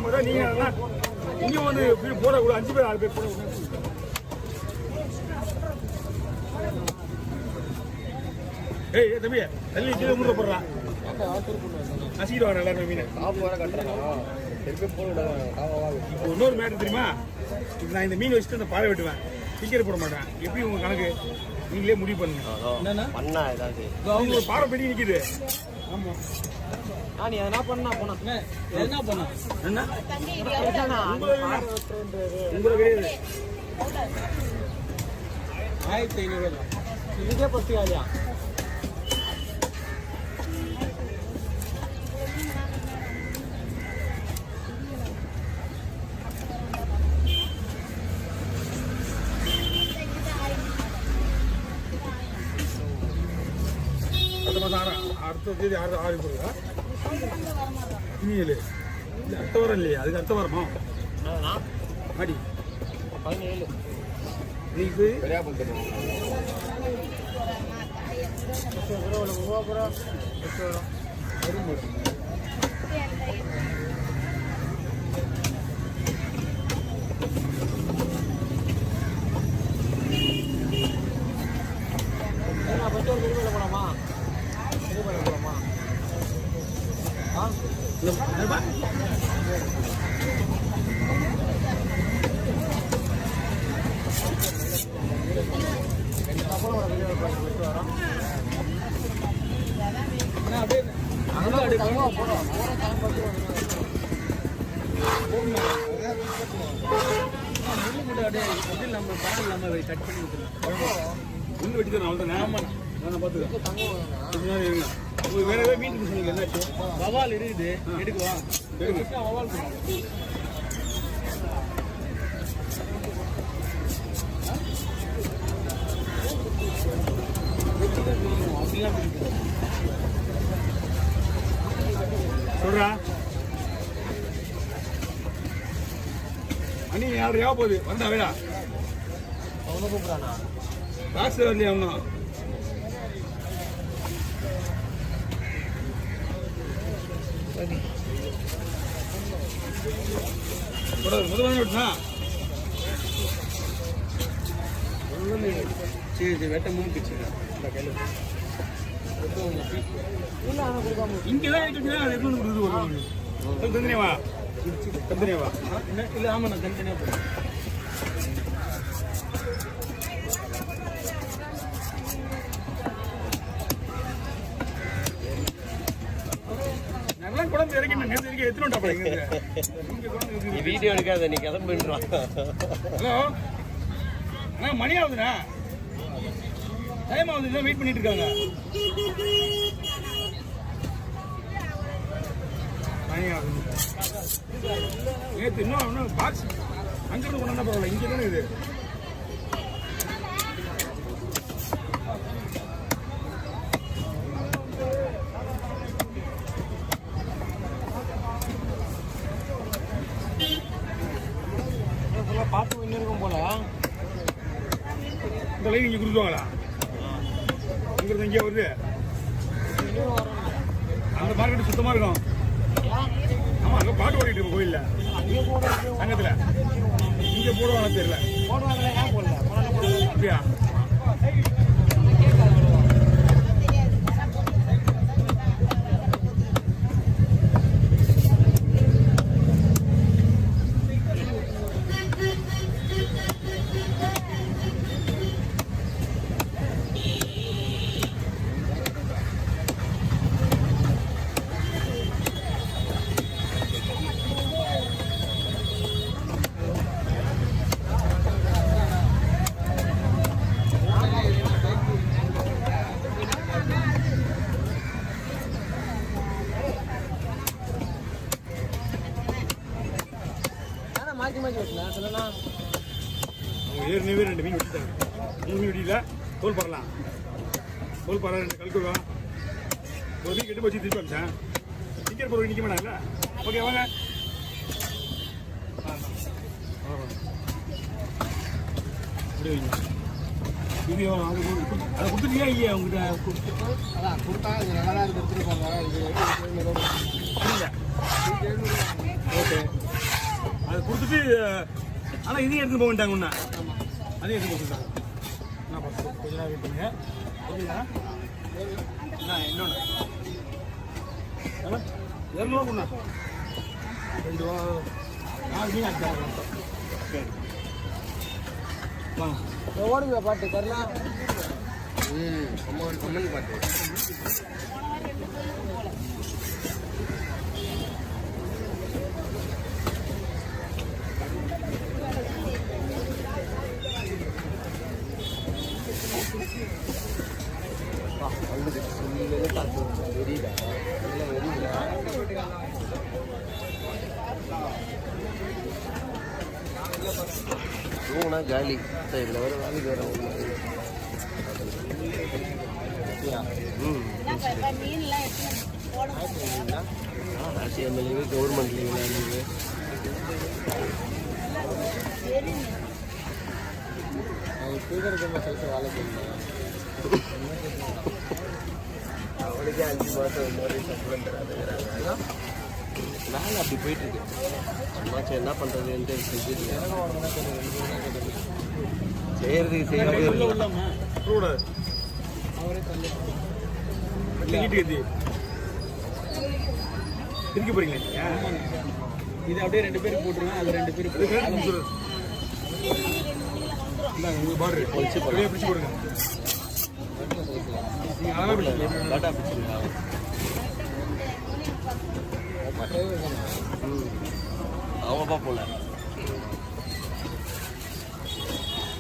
மாதிரி தான் நீங்க இங்க வந்து போடக்கூடாது 5 பேர் 6 பேர் போடக்கூடாது. ஏய் தம்பி தள்ளி கீழே முறை போடுறான் நசிக்கிட்டு வர எல்லாருமே மீன் இப்போ இன்னொரு மேட்டர் தெரியுமா? இப்போ நான் இந்த மீன் வச்சுட்டு அந்த பாறை வெட்டுவேன், டிக்கெட் போட மாட்டேன். எப்படி உங்க கணக்கு நீங்களே முடிவு பண்ணுங்க. அவங்க ஒரு பாறை பெட்டி நிக்குது. ஆமா நீ என்ன பண்ணா போனா என்ன பண்ணா என்ன உங்களை கிடையாது 1500 இதுக்கே பத்தி ஆலியா அடுத்த தேதி 6 போடுதா இனியல் இது அடுத்த வாரம் இல்லையா? அதுக்கு அடுத்த வாரமா மாடி 17 இன்னைக்கு போலாமா வெட்டி தரேன் அவ்வளோதான். நான் பார்த்துக்கேன். வேற ஏதாவது மீன் சொன்னீங்க என்னாச்சு? வவால் இருக்குது எடுக்குவா வவால் சொல்றா அண்ணி யாரு யா போகுது வந்தா வேடா அவனை கூப்பிடானா காசு வரலையா ஒன்றும் முதல்ல விட்டுனா சரி சரி வெட்ட மூணுச்சு இங்கதான் தந்தனேவா தந்தனேவா இல்லை ஆமாம் நான் தனித்தனியாக போகிறேன். குழம்பு இறக்கி எத்தனை வீடியோ எடுக்காத நீ கிளம்பிடுறான். ஹலோ அண்ணா மணி ஆகுதுண்ணா, டைம் ஆகுது, வெயிட் பண்ணிட்டு இருக்காங்க. மணி ஆகுது நேற்று இன்னும் பாக்ஸ் அங்கிருந்து கொண்டு வந்தா பரவாயில்ல, இங்கே தானே இது. பார்த்து இன்னும் இருக்கும் போல இந்த லைன் இங்கே கொடுத்துவாங்களா? இங்கிருந்து இங்கே வருது அந்த மார்க்கெட் சுத்தமாக இருக்கும். ஆமாம் அங்கே பாட்டு ஓடிட்டு இருக்கும் கோயிலில் சங்கத்தில். இங்கே போடுவாங்க தெரியல. அப்படியா? ஏற்கனவே 2 மீன் வெட்டிட்டாங்க. 3 மீன் வெட்டியில தோல் பரலாம், தோல் பரல 2 கல்குவா ஒரு மீன் கெட்டு போச்சு. திருப்பி அமிச்சேன். டிக்கெட் போடுறது நிற்க மாட்டாங்கல்ல. ஓகே வாங்க. இது அதை கொடுத்துட்டியா இல்லையா? உங்ககிட்ட அதான் கொடுத்தா நல்லா இருக்கு எடுத்துட்டு போங்க. ஓகே ஆனால் இதையும் எடுத்து போக வேண்டாங்க ஒன்றா அதையும் எடுத்து போட்டுருக்காங்க என்ன பார்த்து கொஞ்ச நேரம் வெயிட் பண்ணுங்க ஓகேங்களா இன்னொன்று 200 ஒன்றா 2 ரூபா 4 மீன் ஆச்சு சரி வாங்க ஓடுங்க பாட்டு தரலாம் கம்மன் பாட்டு தூங்கினா காலி இதில் வர வேலைக்கு வர எம்எல்ஏ கவர்மெண்ட் லீவு அவனுக்கே 5 மாதம் இன்னொரு சம்பளம் தராதுங்கிறாங்க வேலை அப்படி போயிட்டு இருக்கு சும்மாச்சு என்ன பண்ணுறதுன்ட்டு செய்யறதுக்கு செய்யாது திருக்கி போறீங்களா இது அப்படியே 2 பேருக்கு போட்டுருவேன் அது 2 பேருக்கு பாரு பிடிச்சி போடுங்க நீங்கள் அதெல்லாம் டாட்டா பிடிச்சிருக்கா அவங்க அப்பா போல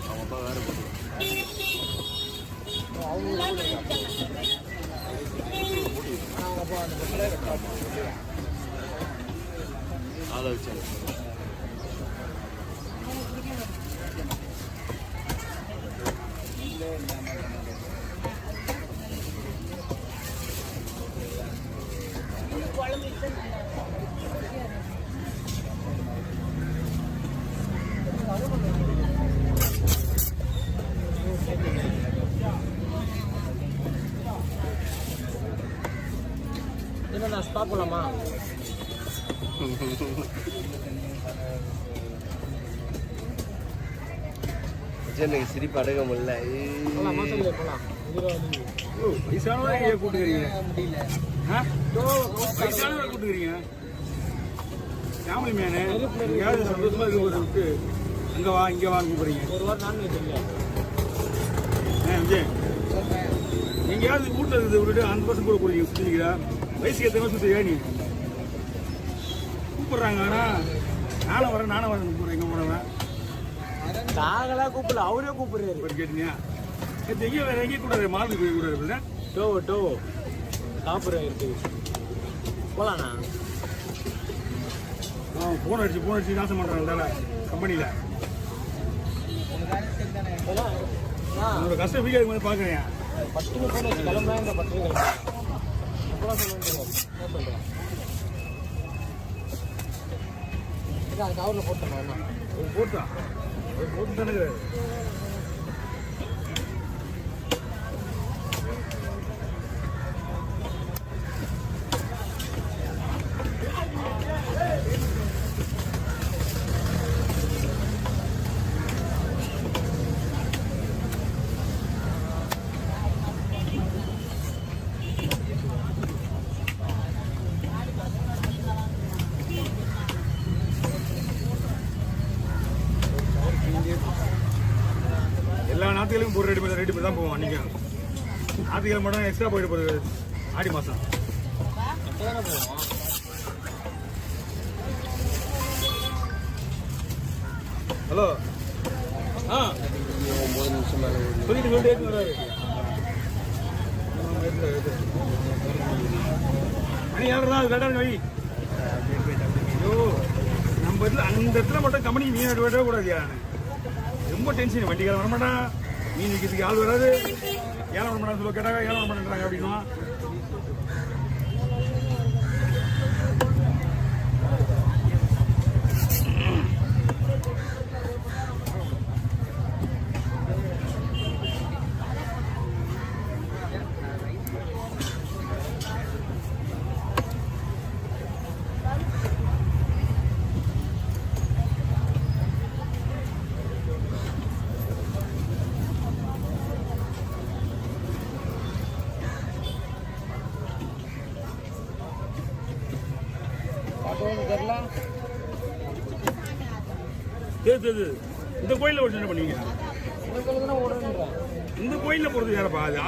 அவங்க அப்பா வேறு போல ஆளை வச்சாங்க என்ன ஸ்டாப் பண்ணலாமா எனக்கு சிரிப்பு அடங்க முடியல வயசானவரை கூட்டுக்கிறீங்க வயசானவரை கூட்டுக்கிறீங்க ஃபேமிலி மேனு எங்கேயாவது சந்தோஷமா விட்டு அங்கே வா இங்கே வான்னு கூப்பிடுறீங்க ஒரு வாரம் நான்வெஜ் இல்லை விஜய் எங்கேயாவது வீட்டில் இருக்குது விட்டுட்டு அந்த பசங்க கூட கூடிய சுற்றிக்கிறா வயசுக்கு எத்தனை சுற்றியா நீ கூப்பிட்றாங்க ஆனால் நானும் வரேன் கூப்பிட்றேன் எங்கே போனவன் நாங்களா கூப்பிடல அவரே கூப்பிடுறாரு இப்போ கேட்டீங்க எங்கேயும் வேறு எங்கேயும் கூடாது மாலுக்கு போய் கூடாது டோ சாப்பிட்ற இருக்கு போலாண்ணா ஃபோன் அடிச்சு நாசம் பண்ணுறாங்க கம்பெனியில் உங்களோட கஷ்டம் வீக்காக மாதிரி பார்க்குறேன் 10 ஃபோன் வச்சு கிளம்புனா இந்த 10 கிளம்புறேன் அப்போலாம் சொல்லுவேன் அது கவரில் போட்டேன் என்ன போட்டு தானே எல்லா நாட்டுகளுக்கும் ஒரு ரெடி பண்ணி தான் போவோம் அன்றைக்கி நாட்டுகள் மட்டும் எக்ஸ்ட்ரா போயிட்டு போகுது ஆடி மாதம் ஹலோ 9 நிமிஷம் மேலே சொல்லிட்டு வராரு மணி 7 தான் கரெக்டாக வை ஐயோ நம்ம இதில் அந்த இடத்துல மட்டும் கம்பெனி மீன் விடவே கூடாது ரொம்ப டென்ஷன் வண்டிக்கார வரமாட்டான் மீன் விற்கிறதுக்கு ஆள் வராது ஏழை வர மாட்டான்னு சொல்ல கேட்டாங்க ஏழை வர மாட்டேன்றாங்க அப்படின்னா அப்போ ஒன்று தெரியல. தெரியுது. இந்த கோயிலில் ஒரு என்ன பண்ணுவீங்க? இந்த கோயிலுக்கு தான் ஓடுறேன்றேன். இந்த கோயிலில் போகிறது யாரப்பா அது